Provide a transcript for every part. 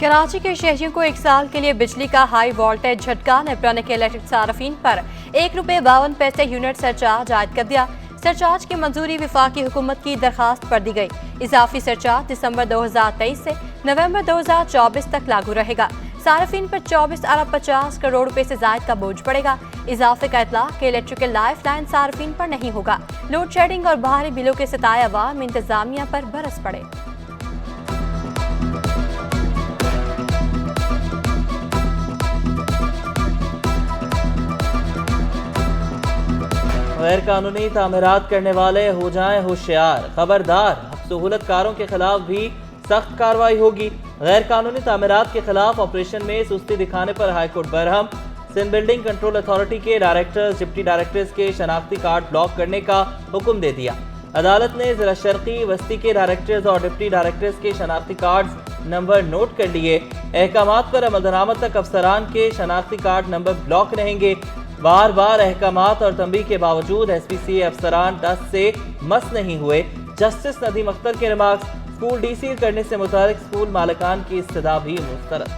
कराची के शहरियों को 1 साल के लिए बिजली का हाई वोल्टेज झटका। निपटाने के इलेक्ट्रिक सार्फिन पर ₹1.52 यूनिट सरचार्ज आयद कर दिया। सरचार्ज की मंजूरी वफाकी हुकूमत की दरखास्त पर दी गई। इजाफी सरचार्ज दिसंबर 2023 से नवंबर 2024 तक लागू रहेगा। सार्फिन पर 24 अरब 50 करोड़ रुपए से जायद का बोझ पड़ेगा। इजाफे का इतलाक के इलेक्ट्रिकल लाइफ लाइन सार्फिन पर नहीं होगा। लोड शेडिंग और बाहरी बिलों के सताए अवाम इंतजामिया पर बरस पड़े। गैर कानूनी तामीरात करने वाले हो जाएं होशियार, खबरदार। सहूलतकारों के खिलाफ भी सख्त कार्रवाई होगी। गैर कानूनी तामीरात के खिलाफ ऑपरेशन में सुस्ती दिखाने पर high court Barham. Sindh building control authority के डायरेक्टर्स, डिप्टी डायरेक्टर्स के शनाख्ती कार्ड ब्लॉक करने का हुक्म दे दिया। अदालत ने जिला शर्की वस्ती के डायरेक्टर्स और डिप्टी डायरेक्टर्स के शनाख्ती कार्ड नंबर नोट कर लिए। अहकामात पर अमलदरामद तक अफसरान के शनाख्ती कार्ड नंबर ब्लॉक रहेंगे। बार बार अहकामात और तंबीह के बावजूद SPCA अफसरान डस्ट से मस नहीं हुए। जस्टिस नदीम अख्तर के रिमार्क्स। स्कूल डीसील करने से मुतालिक स्कूल मालिकान की इस्तदा भी मुस्तरद।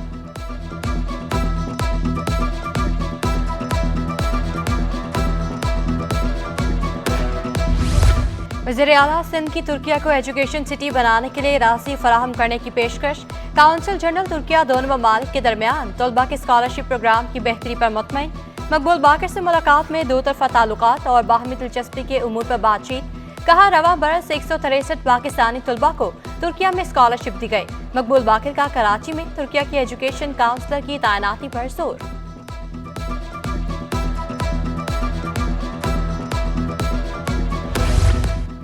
वज़ीर आला सिंध की तुर्किया को एजुकेशन सिटी बनाने के लिए राशि फराहम करने की पेशकश। काउंसिल जनरल तुर्किया दोनों ममालिक के दरमियान तलबा के स्कॉलरशिप प्रोग्राम की बेहतरी पर मुतमईन। मकबूल बाकर से मुलाकात में दो तरफा ताल्लुकात और बाहमी दिलचस्पी के उमूर पर बातचीत। कहा रवा बरस 163 पाकिस्तानी तलबा को तुर्किया में स्कॉलरशिप दी गई। मकबूल बाकर का कराची में तुर्किया की एजुकेशन काउंसलर की तैनाती पर जोर।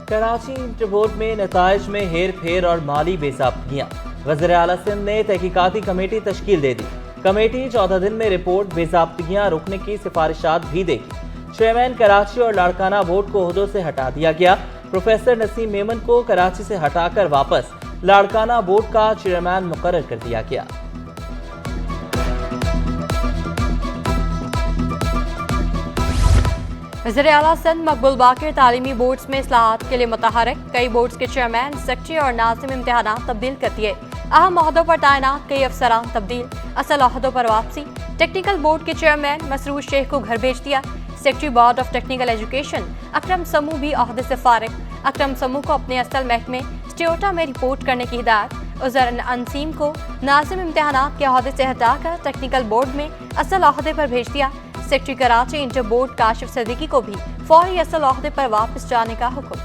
कराची इंटर बोर्ड में नताइज में हेर फेर और माली बेसाबगियां। वज़ीर आला सिंध ने तहकीकाती कमेटी तश्कील दे दी। कमेटी 14 दिन में रिपोर्ट बेसाबगियां रोकने की सिफारिशात भी देगी। चेयरमैन कराची और लाड़काना बोर्ड को ओहदों से हटा दिया गया। प्रोफेसर नसीम मेमन को कराची से हटाकर वापस लाड़काना बोर्ड का चेयरमैन मुकर्रर कर दिया गया। वज़ीर आला सिंध मकबूल बाकर तालीमी बोर्ड्स में इस्लाहात के लिए मुतहरक। कई बोर्ड्स के चेयरमैन, सेक्रेटरी और नाज़िम इम्तिहानात तब्दील कर दिए। अहम ओहदों पर तैनात कई अफसरान तब्दील। असल ओहदों पर वापसी। टेक्निकल बोर्ड के चेयरमैन मसरूर शेख को घर भेज दिया। Secretary board of technical education Akram Samoo भी ओहदे से फारिग। अकरम समू को अपने असल महकमे स्टियोटा में रिपोर्ट करने की हिदायत। उज़र अनसीम को नाज़िम इम्तिहानात के ओहदे से हटाकर टेक्निकल बोर्ड में असल ओहदे पर भेज दिया। Secretary Karachi inter board Kashif Siddiqui को भी फौरी असल ओहदे पर वापस जाने का हुक्म।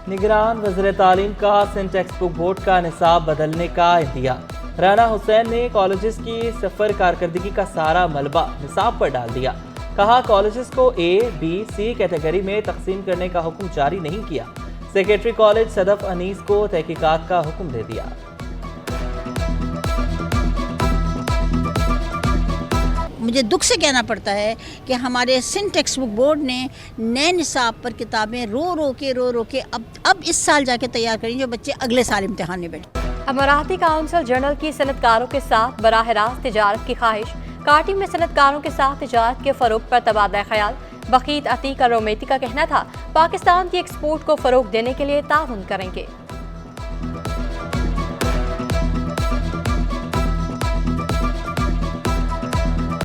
निगरान वज़ीर तालीम का सिंध टेक्स्ट बुक बोर्ड का निसाब बदलने का इंदिया। राना हुसैन ने कॉलेजेस की सफर कारकर्दगी का सारा मलबा निसाब पर डाल दिया। कहा कॉलेजेस को A, B, C कैटेगरी में तकसीम करने का हुक्म जारी नहीं किया। सेक्रेटरी कॉलेज सदफ अनीस को तहकीकात का हुक्म दे दिया। मुझे दुख से कहना पड़ता है कि हमारे सिंध टेक्स्ट बुक बोर्ड ने नए निसाब पर किताबें रो रो के अब इस साल जाके तैयार करें जो बच्चे अगले साल इम्तिहान में बैठे। अमराती काउंसिल जनरल की सनतकारों के साथ बराह रास्त तिजारत की ख्वाहिश। काटी में सनतकारों के साथ तिजारत के फरोग पर तबादला ख्याल। बकीत अतीक और रोमेती का कहना था पाकिस्तान की एक्सपोर्ट को फरोग देने के लिए ताउन करेंगे।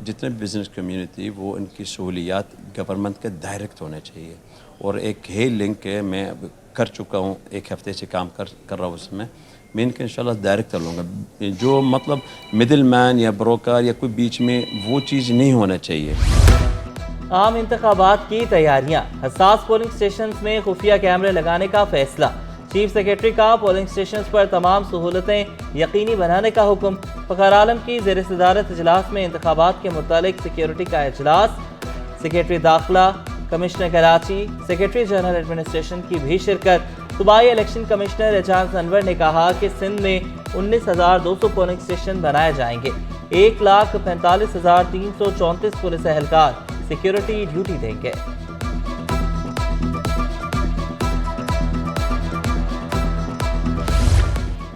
जितने बिजनेस कम्युनिटी वो इनकी सहूलियात गवर्नमेंट के डायरेक्ट होने चाहिए। और एक है लिंक है, मैं कर चुका हूँ, 1 हफ्ते से काम कर रहा हूँ उसमें। मैं इनके इंशाल्लाह डायरेक्ट लूँगा। जो मतलब मिडिल मैन या ब्रोकर या कोई बीच में वो चीज़ नहीं होना चाहिए। आम इंतखाबात की तैयारियां। हसास पोलिंग स्टेशन में खुफिया कैमरे लगाने का फैसला। चीफ सेक्रेटरी का पोलिंग स्टेशन पर तमाम सहूलतें यकीनी बनाने का हुक्म। फ़खर आलम की ज़ेर सदारत इजलास में इंतखाबात के मुतालिक सिक्योरिटी का इजलास। सेक्रेटरी दाखिला, commissioner Karachi, secretary general administration की भी शिरकत। सूबाई इलेक्शन कमिश्नर एजाज अनवर ने कहा कि सिंध में 19,200 पोलिंग स्टेशन बनाए जाएंगे। 1,45,334 पुलिस एहलकार सिक्योरिटी ड्यूटी देंगे।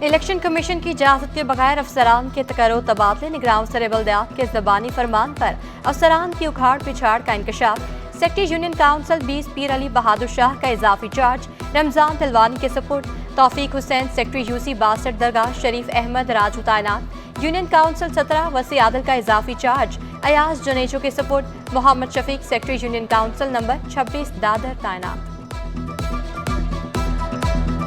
इलेक्शन कमीशन की इजाजत के बगैर अफसरान के तकर्रो तबादले निगरान सर बल्दियात के ज़बानी फरमान पर अफसरान की उखाड़ पिछाड़ का इंकशाफ। सेक्रेटरी यूनियन काउंसिल 20 पीर अली बहादुर शाह का इजाफी चार्ज रमजान तिलवानी के सपुर्द। तौफीक हुसैन सेक्रेटरी यूसी 62 दरगाह शरीफ अहमद राजू तैनात। यूनियन काउंसिल 17 वसी आदिल का इजाफी चार्ज अयाज जनेजो के सपुर्द। Mohammad Shafiq secretary union council number 26 Dadar तैनात।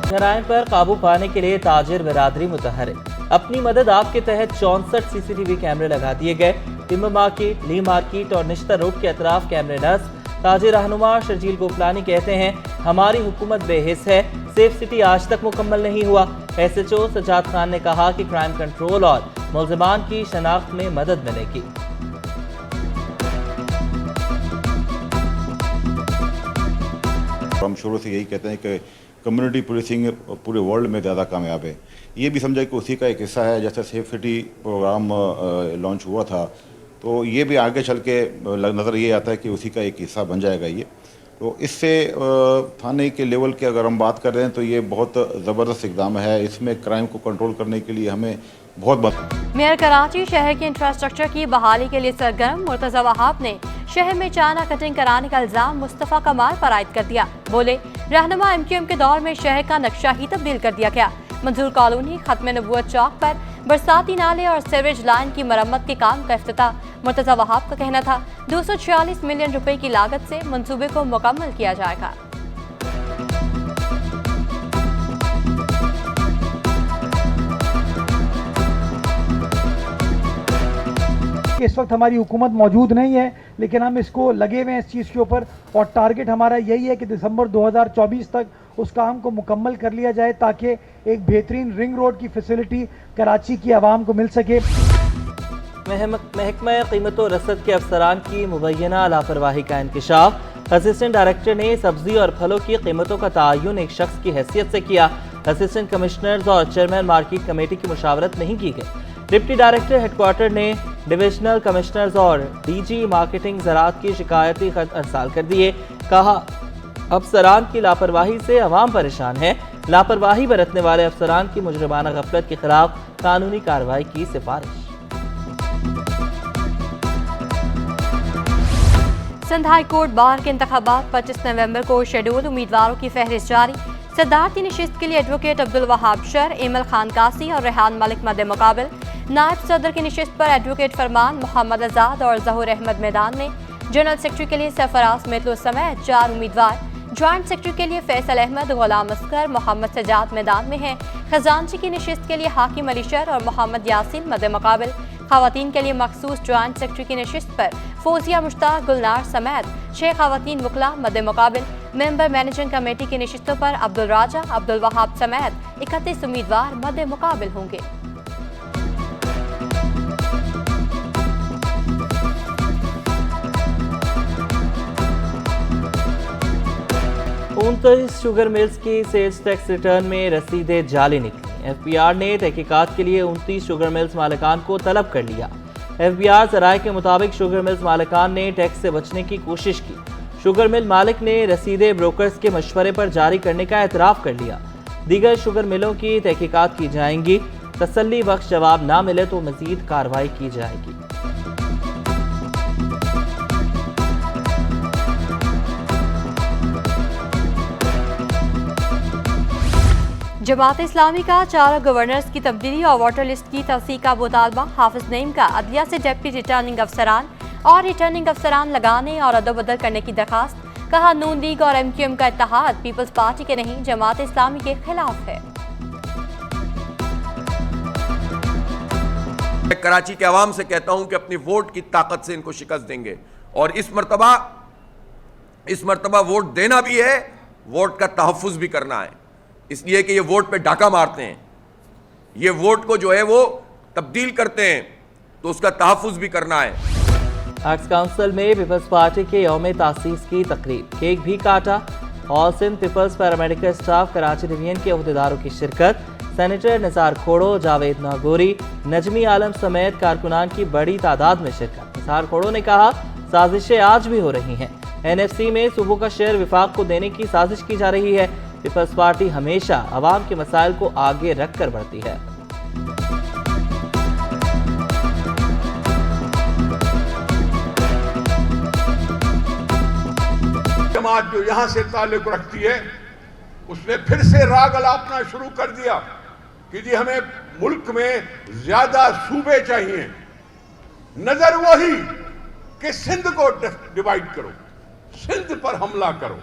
जराइम पर काबू पाने के लिए ताजिर बिरादरी मुतहरिक। अपनी मदद आपके तहत 64 सीसीटीवी कैमरे लगा दिए गए। टिम्बर मार्केट, ली मार्केट और निश्तर रोड के अतराफ कैमरे नस्ब। ताजिर रहनुमा शर्जील गोफलानी कहते हैं, हमारी हुकूमत बेहिस है, सेफ सिटी आज तक मुकम्मल नहीं हुआ। SHO सजाद खान ने कहा कि क्राइम कंट्रोल और मुल्जिमान की शनाख्त में मदद मिलेगी। हम शुरू से यही कहते हैं कि कम्युनिटी पुलिसिंग पूरे वर्ल्ड में ज़्यादा कामयाब है। ये भी समझा कि उसी का एक हिस्सा है। जैसे सेफ सिटी प्रोग्राम लॉन्च हुआ था, तो ये भी आगे चल के नज़र ये आता है कि उसी का एक हिस्सा बन जाएगा ये। तो इससे थाने के लेवल के अगर हम बात कर रहे हैं तो ये बहुत ज़बरदस्त इक़दाम है। इसमें क्राइम को कंट्रोल करने के लिए हमें बहुत मेयर कराची शहर के इंफ्रास्ट्रक्चर की बहाली के लिए सरगर्म। मुर्तज़ा वहाब ने शहर में चाना कटिंग कराने का इल्जाम मुस्तफ़ा कमाल पर आयद कर दिया। बोले, रहनुमा MQM के दौर में शहर का नक्शा ही तब्दील कर दिया गया। मंजूर कॉलोनी खत्म नबूवत चौक पर बरसाती नाले और सीवरेज लाइन की मरम्मत के काम का इफ्तिताह। मुर्तज़ा वहाब का कहना था 246 मिलियन रुपए की लागत से मंसूबे को मुकम्मल किया जाएगा। इस वक्त हमारी हुकूमत मौजूद नहीं है, लेकिन हम इसको लगे हुए हैं इस चीज़ के ऊपर, और टारगेट हमारा यही है कि दिसंबर 2024 तक उस काम को मुकम्मल कर लिया जाए ताकि एक बेहतरीन रिंग रोड की फैसिलिटी कराची की आवाम को मिल सके। महकमा कीमत और रसद के अफसरान की मुबैना लापरवाही का इंकशाफ। असिस्टेंट डायरेक्टर ने सब्जी और फलों की कीमतों का तयन एक शख्स की हैसियत से किया। असिस्टेंट कमिश्नर्स और चेयरमैन मार्केट कमेटी की मुशावरत नहीं की गई। डिप्टी डायरेक्टर हेडक्वार्टर ने डिविजनल कमिश्नर्स और DG मार्केटिंग ज़राअत की शिकायती खत अरसाल कर दिए। कहा, अफसरान की लापरवाही से अवाम परेशान है। लापरवाही बरतने वाले अफसरान की मुजरिमाना गफलत के खिलाफ कानूनी कार्रवाई की सिफारिश। सिंध हाई कोर्ट बार के इंतखाबात 25 नवंबर को शेड्यूल। उम्मीदवारों की फहरिस्त जारी। सदारती नशिस्त के लिए advocate Abdul Wahab sir, email Khan कासी और रेहान मलिक मद्दे मुकाबिल। नायब सदर की नशिस्त पर एडवोकेट फरमान, मोहम्मद आज़ाद और जहूर अहमद मैदान में। जनरल सेक्रेटरी के लिए सरफराज मेतलो समेत 4 उम्मीदवार। ज्वाइंट सेक्रेटरी के लिए फैसल अहमद, गुलाम अस्कर, मोहम्मद सजाद मैदान में हैं। खजानची की नशिस्त के लिए हाकिम अली शर और मोहम्मद यासीन मद्दे मुकाबिल। खवातीन के लिए मखसूस ज्वाइंट सेक्रेटरी की नशिस्त पर फौजिया मुश्ताक, गुलनार समेत 6 खवातीन वकला मद्दे मुकाबिल। मेंबर मैनेजिंग कमेटी की नशिस्तों पर अब्दुल राजा, अब्दुल वहाब समेत 31 उम्मीदवार मद्दे मुकाबिल होंगे। 29 शुगर मिल्स की सेल्स टैक्स रिटर्न में रसीदें जाली निकली। FBI ने तहकीकात के लिए 29 शुगर मिल्स मालिकान को तलब कर लिया। FBI ज़राए के मुताबिक शुगर मिल्स मालिकान ने टैक्स से बचने की कोशिश की। शुगर मिल मालिक ने रसीदें ब्रोकर्स के मशवरे पर जारी करने का एतराफ़ कर लिया। दीगर शुगर मिलों की तहकीकात की जाएंगी। तसल्ली बख्श जवाब ना मिले तो मज़ीद कार्रवाई की जाएगी। जमात इस्लामी का 4 गवर्नर्स की तब्दीली और वाटर लिस्ट की तवसीक का मुतालबा। हाफिज नईम का अदलिया से डिप्टी रिटर्निंग अफसरान और रिटर्निंग अफसरान लगाने और अदल-बदल करने की दरखास्त। कहा, नून लीग और MQM का इत्तेहाद पीपल्स पार्टी के नहीं, जमात इस्लामी के खिलाफ है। मैं कराची के अवाम से कहता हूं कि अपनी वोट की ताकत से इनको शिकस्त देंगे, और इस मरतबा वोट देना भी है, वोट का तहफ़्फ़ुज़ भी करना है। इसलिए कि ये वोट पे डाका मारते हैं, ये वोट को जो है वो तब्दील करते हैं, तो उसका तहफ़्फ़ुज़ भी करना है। आर्ट्स काउंसिल में पीपल्स पार्टी के यौम तासीस की तकरीब, केक भी काटा। All Sindh peoples paramedical staff Karachi division के अहदेदारों की शिरकत। सेनेटर निसार खोड़ो, जावेद नागौरी, नजमी आलम समेत कारकुनान की बड़ी तादाद में शिरकत। निसार खोड़ो ने कहा, साजिशें आज भी हो रही हैं। NFC में सूबों का शेयर विफाक को देने की साजिश की जा रही है। पीपल्स पार्टी हमेशा आवाम के मसाइल को आगे रखकर बढ़ती है। जमात जो यहाँ से ताल्लुक रखती है उसने फिर से राग अलापना शुरू कर दिया कि जी हमें मुल्क में ज्यादा सूबे चाहिए। नजर वही कि सिंध को डिवाइड करो, सिंध पर हमला करो।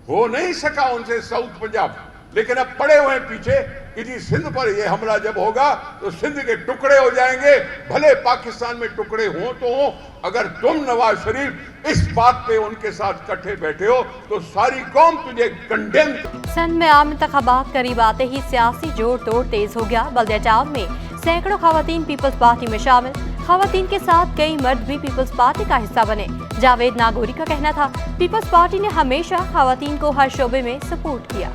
हो नहीं सका उनसे साउथ पंजाब, लेकिन अब पड़े हुए पीछे कि जी सिंध पर ये हमला जब होगा तो सिंध के टुकड़े हो जाएंगे, भले पाकिस्तान में टुकड़े हों तो हों। अगर तुम नवाज शरीफ इस बात पे उनके साथ इकट्ठे बैठे हो तो सारी कौम तुझे कंडेम। सिंध में आम इंतखाबात करीब आते ही सियासी जोर तोड़ तेज हो गया। बल्दिया टाउन में सैकड़ों खवातीन पीपल्स पार्टी में शामिल। खवातीन के साथ कई मर्द भी पीपल्स पार्टी का हिस्सा बने। जावेद नागौरी का कहना था, पीपल्स पार्टी ने हमेशा खवातीन को हर शोबे में सपोर्ट किया।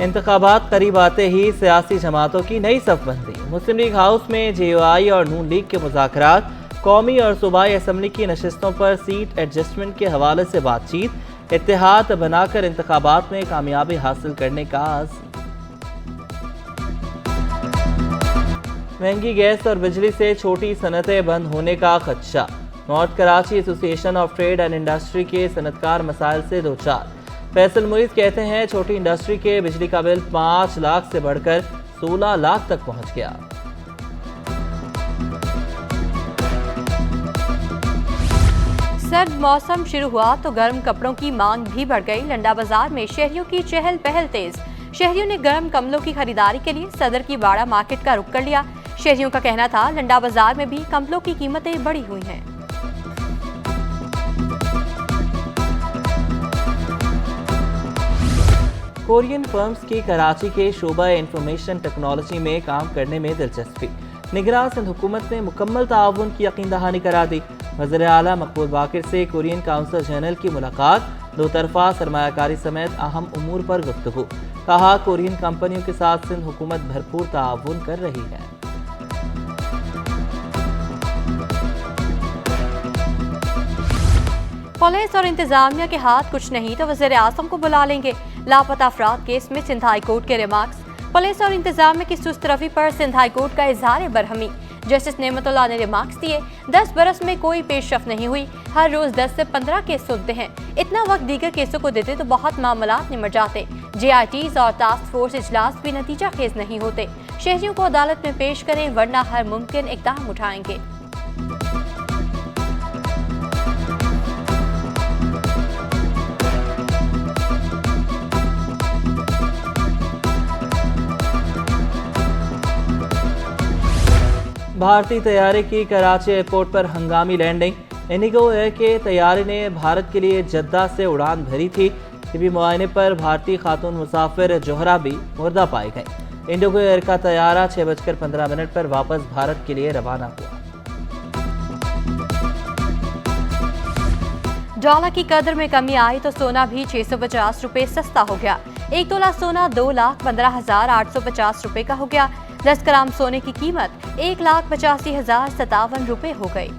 इंतखाबात करीब आते ही सियासी जमातों की नई सफबंदी। मुस्लिम लीग हाउस में JUI और नून लीग के मुज़ाकरात, कौमी और सूबाई असम्बली की नशिस्तों पर सीट एडजस्टमेंट के हवाले से बातचीत, इत्तेहाद बनाकर इंतखाबात में कामयाबी हासिल करने का आज़म। महंगी गैस और बिजली से छोटी सनतें बंद होने का खदशा। North Karachi association of trade and industry के सनतकार मसाइल से दो चार। फैसल मुरीद कहते हैं छोटी इंडस्ट्री के बिजली का बिल 5 लाख से बढ़कर 16 लाख तक पहुंच गया। सर्द मौसम शुरू हुआ तो गर्म कपड़ों की मांग भी बढ़ गई। लंडा बाजार में शहरियों की चहल पहल तेज। शहरियों ने गर्म कम्बलों की खरीदारी के लिए सदर की बाड़ा मार्केट का रुख कर लिया। शहरियों का कहना था, लंडा बाजार में भी कम्बलों की कीमतें बढ़ी हुई हैं। कोरियन फर्म्स की कराची के शोबा इंफॉर्मेशन टेक्नोलॉजी में काम करने में दिलचस्पी। निगरान सिंध हुकूमत ने मुकम्मल ताउन की यकीन दहानी करा दी। वज़ीर आला मकबूल बाकिर से कोरियन काउंसिल जनरल की मुलाकात, दो तरफा सरमायाकारी समेत अहम उमूर पर गुफ्तगू। कहा, कोरियन कंपनियों के साथ सिंध हुकूमत भरपूर ताउन कर रही है। पुलिस और इंतजामिया के हाथ कुछ नहीं तो वज़ीर आज़म को बुला लेंगे। लापता अफराद केस में सिंध हाई कोर्ट के रिमार्क्स। पुलिस और इंतजामिया की सुस्त रवि पर सिंध हाई कोर्ट का इजहार बरहमी। जस्टिस नेमतुल्लाह ने रिमार्क्स दिए, 10 बरस में कोई पेशरफ नहीं हुई। हर रोज 10 से 15 केस सुनते हैं। इतना वक्त दीगर केसों को देते तो बहुत मामलात निमट जाते। JITs और टास्क फोर्स इजलास भी नतीजा खेज नहीं होते। शहरियों को अदालत में पेश करें वरना हर मुमकिन इक़दाम उठाएंगे। भारतीय तैयारे की कराची एयरपोर्ट पर हंगामी लैंडिंग। इंडिगो एयर के तैयारे ने भारत के लिए जद्दा से उड़ान भरी थी। तिबी मुआयने पर भारतीय खातून मुसाफिर जोहरा भी मुर्दा पाई गई। इंडिगो एयर का तैयारा 6:15 पर वापस भारत के लिए रवाना हुआ। डॉलर की कदर में कमी आई तो सोना भी 650 रुपए सस्ता हो गया। 1 तोला सोना 2,15,850 रुपए का हो गया। 10 ग्राम सोने की कीमत 1,85,057 रुपए हो गई।